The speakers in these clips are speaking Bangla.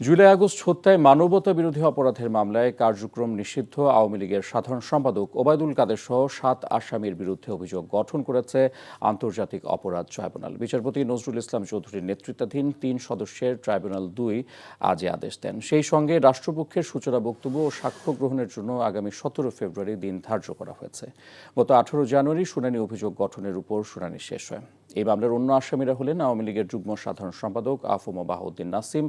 জুলাই আগস্ট হত্যায় মানবতা বিরোধী অপরাধের মামলায় কার্যক্রম নিষিদ্ধ আওয়ামী লীগের সাধারণ সম্পাদক ওবায়দুল কাদের সহ ৭ আসামির বিরুদ্ধে অভিযোগ গঠন করেছে আন্তর্জাতিক অপরাধ ট্রাইব্যুনাল। বিচারপতি নজরুল ইসলাম চৌধুরীর নেতৃত্বাধীন ৩ সদস্যের ট্রাইব্যুনাল ২ আজ আদেশ দেন। সেই সঙ্গে রাষ্ট্রপক্ষের সূচনা বক্তব্য ও সাক্ষ্য গ্রহণের জন্য আগামী ১৭ ফেব্রুয়ারি দিন ধার্য করা হয়েছে। গত ১৮ জানুয়ারি শুনানি অভিযোগ গঠনের উপর শুনানি শেষ হয়। এই মামলার অন্য আসামিরা হলেন আওয়ামী লীগের যুগ্ম সাধারণ সম্পাদক আফম বাহাউদ্দিন নাসিম,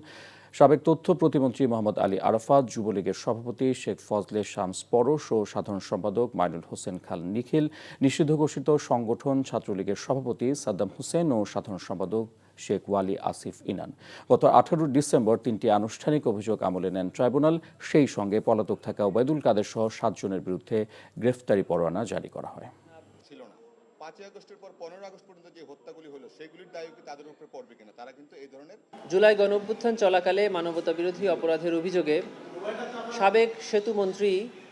সাবেক তথ্য প্রতিমন্ত্রী মোহাম্মদ আলী আরাফাত, যুবলীগের সভাপতি শেখ ফজলে শামস পরশ ও সাধারণ সম্পাদক মাইনুল হোসেন খান নিখিল, নিষিদ্ধ ঘোষিত সংগঠন ছাত্রলীগের সভাপতি সাদ্দাম হোসেন ও সাধারণ সম্পাদক শেখ ওয়ালি আসিফ ইনান। গত ১৮ ডিসেম্বর ৩টি আনুষ্ঠানিক অভিযোগ আমলে নেন ট্রাইব্যুনাল। সেই সঙ্গে পলাতক থাকা ওবায়দুল কাদের সহ ৭ জনের বিরুদ্ধে গ্রেফতারি পরোয়ানা জারি করা হয়। ৫ আগস্টের পর ১৫ আগস্ট পর্যন্ত যে হত্যাগুলি হলো সেগুলির দায় কি তাদের উপরে পড়বে কিনা, তারা কিন্তু এই ধরনের জুলাই গণঅভ্যুত্থান চলাকালে মানবতা বিরোধী অপরাধের অভিযোগে সাবেক সেতু মন্ত্রী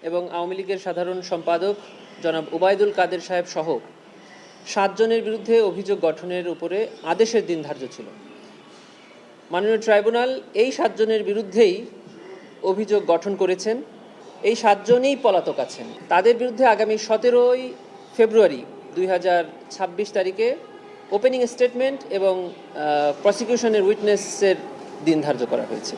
এবং আওয়ামী লীগের সাধারণ সম্পাদক জনাব ওবায়দুল কাদের সাহেব সহ ৭ জনের বিরুদ্ধে অভিযোগ গঠনের উপরে আদেশের দিন ধার্য ছিল। মাননীয় ট্রাইব্যুনাল এই ৭ জনের বিরুদ্ধেই অভিযোগ গঠন করেছেন। এই ৭ জনই পলাতক আছেন। তাদের বিরুদ্ধে আগামী ১৭ ফেব্রুয়ারি ২০২৬ তারিখে ওপেনিং স্টেটমেন্ট এবং প্রসিকিউশনের উইটনেসের দিন ধার্য করা হয়েছে।